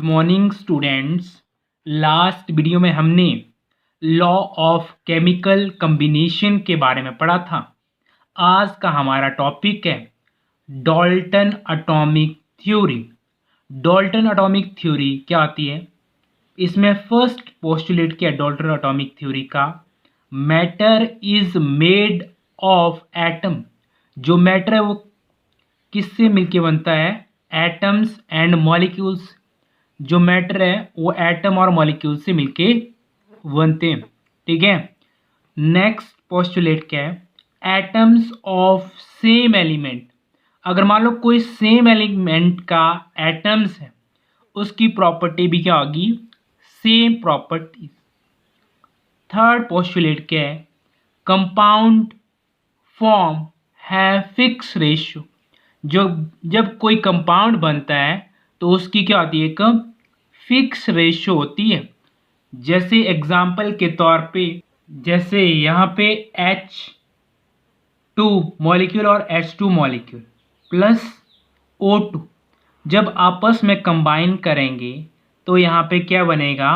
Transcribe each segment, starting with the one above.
Morning students. Last video में हमने law of chemical combination के बारे में पढ़ा था। आज का हमारा टॉपिक है Dalton atomic theory. Dalton atomic theory क्या आती है? इसमें फर्स्ट पोस्टुलेट किया डाल्टन एटॉमिक थ्योरी का, matter is made of atom. जो मैटर है वो किससे मिलके बनता है? Atoms and molecules. जो मैटर है वो एटम और मॉलिक्यूल से मिलके बनते हैं। ठीक है। नेक्स्ट पोस्टुलेट क्या है? Atoms of same element. अगर मान लो कोई सेम एलिमेंट का एटम्स है, उसकी प्रॉपर्टी भी क्या होगी? Same property. थर्ड पोस्टुलेट क्या है? कंपाउंड फॉर्म है फिक्स रेशियो। जब कोई कंपाउंड बनता है तो उसकी क्या होती है? एक फिक्स रेशियो होती है। जैसे एग्जाम्पल के तौर पे, जैसे यहाँ पे H2 मॉलिक्यूल और H2 मॉलिक्यूल प्लस O2 जब आपस में कंबाइन करेंगे तो यहाँ पे क्या बनेगा?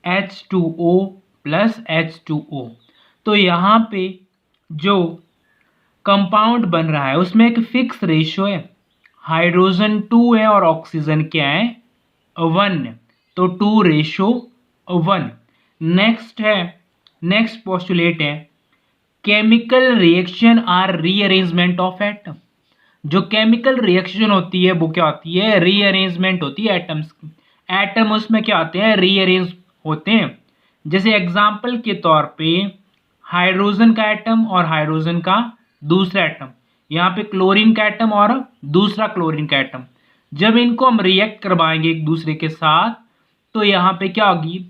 H2O plus H2O। तो यहाँ पे जो कंपाउंड बन रहा है उसमें एक फिक्स रेशियो है। हाइड्रोजन 2 है और ऑक्सीजन क्या है? 1 है। तो 2:1। नेक्स्ट पोस्टुलेट है chemical reaction are rearrangement of atom. जो केमिकल रिएक्शन होती है वो क्या होती है? रीअरेंजमेंट होती है एटम्स की। एटम उसमें क्या होते हैं? रीअरेंज होते हैं। जैसे एग्जाम्पल के तौर पे हाइड्रोजन का एटम और हाइड्रोजन का दूसरा एटम, यहाँ पे क्लोरीन का एटम और दूसरा क्लोरीन का एटम, जब इनको हम रिएक्ट करवाएंगे एक दूसरे के साथ तो यहाँ पे क्या होगी?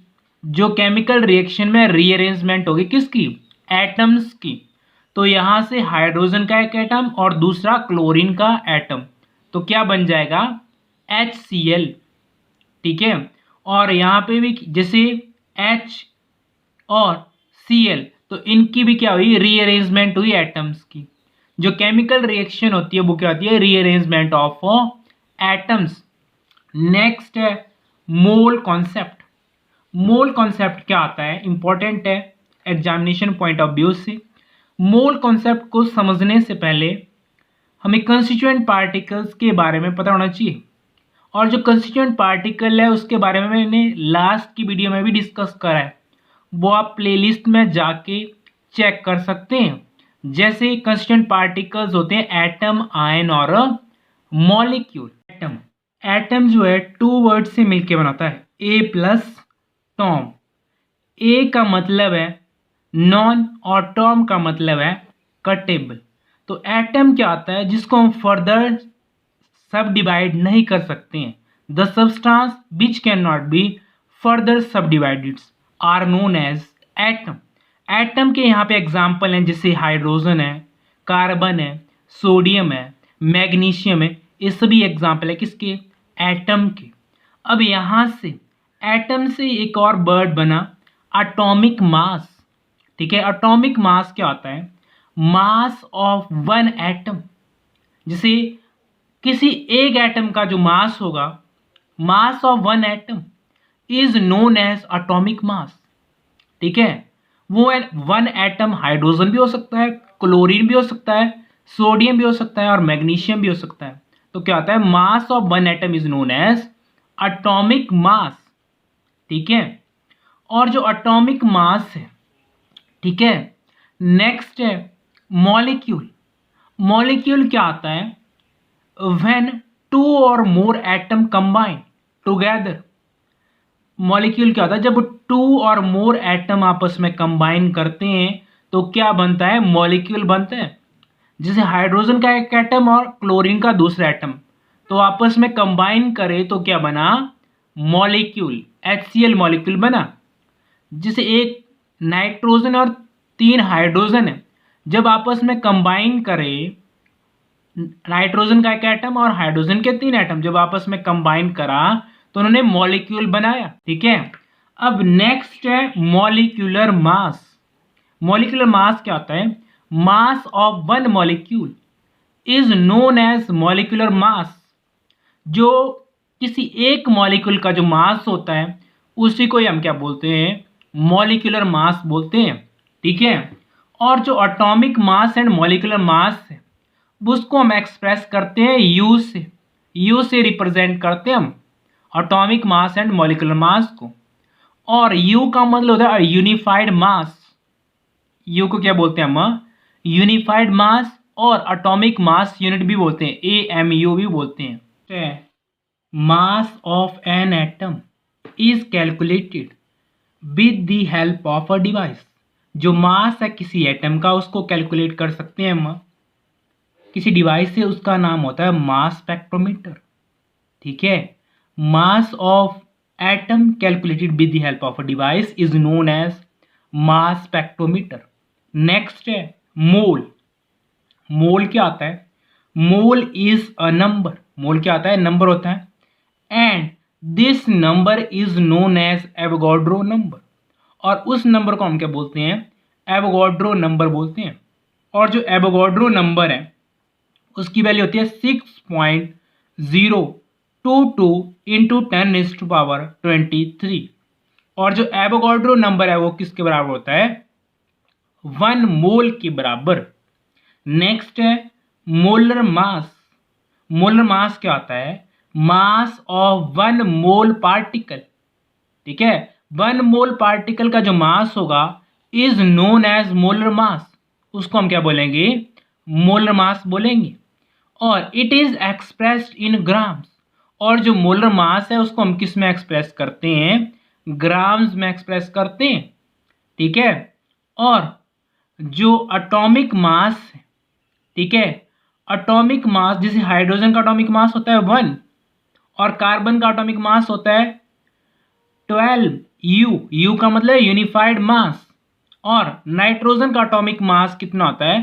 जो केमिकल रिएक्शन में रीअरेंजमेंट होगी किसकी? एटम्स की। तो यहाँ से हाइड्रोजन का एक एटम और दूसरा क्लोरीन का एटम, तो क्या बन जाएगा? HCl। ठीक है। और यहाँ पे भी जैसे H और Cl, तो इनकी भी क्या हुई? रीअरेंजमेंट हुई एटम्स की। जो केमिकल रिएक्शन होती है वो क्या होती है? Rearrangement of atoms. नेक्स्ट है मोल कॉन्सेप्ट। मोल कॉन्सेप्ट क्या आता है? इंपॉर्टेंट है एग्जामिनेशन पॉइंट ऑफ व्यू से। मोल कॉन्सेप्ट को समझने से पहले हमें कंस्टिट्यूएंट पार्टिकल्स के बारे में पता होना चाहिए। और जो कंस्टिट्यूएंट पार्टिकल है उसके बारे में मैंने लास्ट की वीडियो में भी डिस्कस करा है, वो आप प्लेलिस्ट में जाके चेक कर सकते हैं। जैसे कंस्टिट्यूएंट पार्टिकल्स होते हैं एटम, आयन और मॉलिक्यूल। एटम जो है 2 वर्ड से मिलके बनाता है, ए प्लस टॉम। ए का मतलब है नॉन और टॉम का मतलब है कटेबल। तो एटम क्या आता है? जिसको हम फर्दर सब डिवाइड नहीं कर सकते हैं। The substance which can not be further subdivided are known as atom. Atom के यहाँ पे एग्जाम्पल हैं, जैसे हाइड्रोजन है, कार्बन है, सोडियम है, मैग्नीशियम है। ये सभी एग्जाम्पल है किसके? एटम के। अब यहाँ से एटम से एक और वर्ड बना एटॉमिक मास। ठीक है। एटॉमिक मास क्या होता है? Mass of one atom. जैसे किसी एक एटम का जो मास होगा, mass of one atom is known as atomic mass. ठीक है। वो वन एटम हाइड्रोजन भी हो सकता है, क्लोरीन भी हो सकता है, सोडियम भी हो सकता है और मैग्नीशियम भी हो सकता है। तो क्या होता है? Mass of one atom is known as atomic mass. ठीक है। और जो एटॉमिक मास है, ठीक है, नेक्स्ट है मॉलिक्यूल। मॉलिक्यूल क्या आता है? व्हेन 2 और मोर एटम कंबाइन टुगेदर। मॉलिक्यूल क्या होता है? जब 2 और मोर एटम आपस में कंबाइन करते हैं तो क्या बनता है? मॉलिक्यूल बनता है। जैसे हाइड्रोजन का एक एटम और क्लोरीन का दूसरा एटम, तो आपस में कंबाइन करे तो क्या बना? मॉलिक्यूल, HCl मॉलिक्यूल बना। जैसे एक नाइट्रोजन और 3 हाइड्रोजन है, जब आपस में कंबाइन करें, नाइट्रोजन का एक एटम और हाइड्रोजन के 3 एटम जब आपस में कंबाइन करा तो उन्होंने मॉलिक्यूल बनाया। ठीक है। अब नेक्स्ट है मॉलिक्यूलर मास। मॉलिक्यूलर मास क्या होता है? Mass of one molecule is known as molecular mass. जो किसी एक मॉलिक्यूल का जो मास होता है उसी को ही हम क्या बोलते हैं, मॉलिक्यूलर मास बोलते हैं। ठीक है, और जो atomic mass and molecular mass है उसको हम एक्सप्रेस करते हैं यू से, यू से रिप्रेजेंट करते हैं हम atomic mass and molecular mass को। और यू का मतलब होता है यूनिफाइड मास, यू को क्या बोलते हैं हम, यूनिफाइड मास, और एटॉमिक मास यूनिट भी बोलते हैं, AMU भी बोलते हैं। Mass of an atom is calculated with the help of a device. जो मास है किसी एटम का उसको कैलकुलेट कर सकते हैं हम किसी डिवाइस से, उसका नाम होता है मास स्पेक्ट्रोमीटर। ठीक है, mass of atom calculated with the help of a device is known as mass spectrometer. Next है मोल। मोल क्या आता है, मोल इज अ नंबर, मोल क्या आता है, नंबर होता है, and this number is known as Avogadro number, और उस नंबर को हम क्या बोलते हैं, एवोगाड्रो नंबर बोलते हैं। और जो एवोगाड्रो नंबर है उसकी वैल्यू होती है 6.022 इंटू 10⁻23। और जो एवोगाड्रो नंबर है वो किसके बराबर होता है, 1 मोल के बराबर। नेक्स्ट है मोलर मास। मोलर मास क्या होता है, मास ऑफ 1 मोल पार्टिकल। ठीक है, 1 मोल पार्टिकल का जो मास होगा is known as molar mass, उसको हम क्या बोलेंगे, मोलर मास बोलेंगे। और it is expressed in grams, और जो मोलर मास है उसको हम किस में एक्सप्रेस करते हैं, ग्राम्स में एक्सप्रेस करते हैं। ठीक है, और जो एटॉमिक मास है, ठीक है, एटॉमिक मास, जैसे हाइड्रोजन का एटॉमिक मास होता है 1 और कार्बन का एटॉमिक मास होता है 12 यू, यू का मतलब यूनिफाइड मास, और नाइट्रोजन का एटॉमिक मास कितना होता है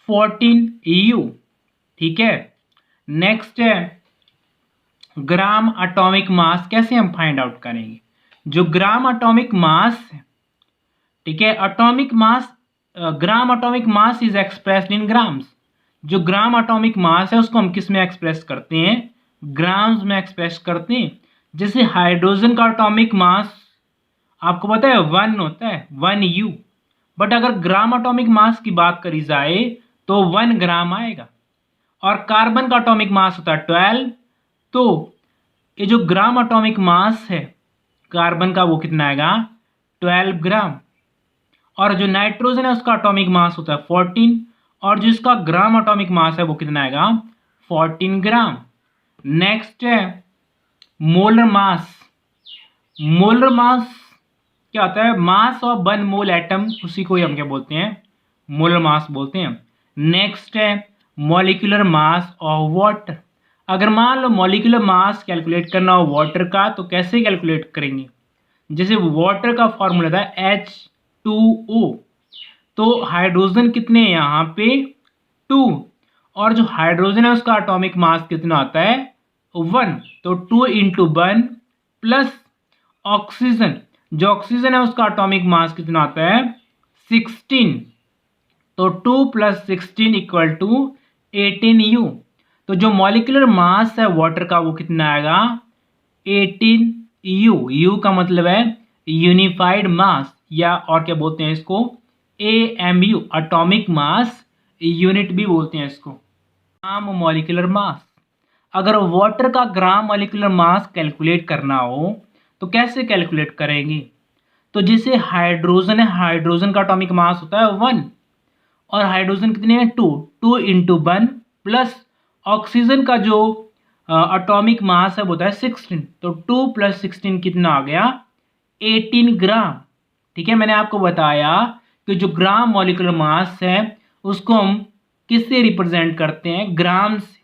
14 यू। ठीक है, नेक्स्ट है ग्राम एटॉमिक मास। कैसे हम फाइंड आउट करेंगे, जो ग्राम एटॉमिक मास है, ठीक है, atomic mass, gram atomic mass is expressed in grams. जो ग्राम एटॉमिक मास है उसको हम किस में एक्सप्रेस करते हैं, ग्राम्स में एक्सप्रेस करते हैं। जैसे हाइड्रोजन का एटॉमिक मास आपको पता है 1 होता है, 1 यू, बट अगर ग्राम एटॉमिक मास की बात करी जाए तो 1 ग्राम आएगा। और कार्बन का एटॉमिक मास होता है 12, तो ये जो ग्राम एटॉमिक मास है कार्बन का वो कितना आएगा 12 ग्राम। और जो नाइट्रोजन है उसका एटॉमिक मास होता है 14, और जिसका ग्राम एटॉमिक मास है वो कितना आएगा 14 ग्राम। नेक्स्ट है मोलर मास। मोलर मास क्या होता है, मास ऑफ 1 मोल एटम, उसी को ही हम क्या बोलते हैं, मोलर मास बोलते हैं। नेक्स्ट है मॉलिक्यूलर मास ऑफ वाटर। अगर मान लो मॉलिक्यूलर मास कैलकुलेट करना हो वाटर का तो कैसे कैलकुलेट करेंगे, जैसे वाटर का फॉर्मूला था H2O, तो हाइड्रोजन कितने हैं यहाँ पे 2, और जो हाइड्रोजन है उसका एटॉमिक मास कितना आता है 1, तो 2 इंटू 1 प्लस ऑक्सीजन, जो ऑक्सीजन है उसका एटॉमिक मास कितना आता है 16, तो 2 + 16 = 18 यू। तो जो मॉलिक्यूलर मास है वाटर का वो कितना आएगा 18 यू। यू का मतलब है यूनिफाइड मास, या और क्या बोलते हैं इसको AMU, एटॉमिक मास यूनिट भी बोलते हैं इसको। Gram molecular mass. अगर वाटर का ग्राम मॉलिक्यूलर मास कैलकुलेट करना हो तो कैसे कैलकुलेट करेंगे, तो जैसे हाइड्रोजन है, हाइड्रोजन का एटॉमिक मास होता है 1, और हाइड्रोजन कितने हैं 2, 2 इंटू 1 प्लस ऑक्सीजन का जो एटॉमिक मास है वो होता है 16, तो 2 + 16 कितना आ गया 18 ग्राम। ठीक है, मैंने आपको बताया कि जो ग्राम मॉलिक्यूलर मास है उसको हम किससे रिप्रेजेंट करते हैं, ग्राम से।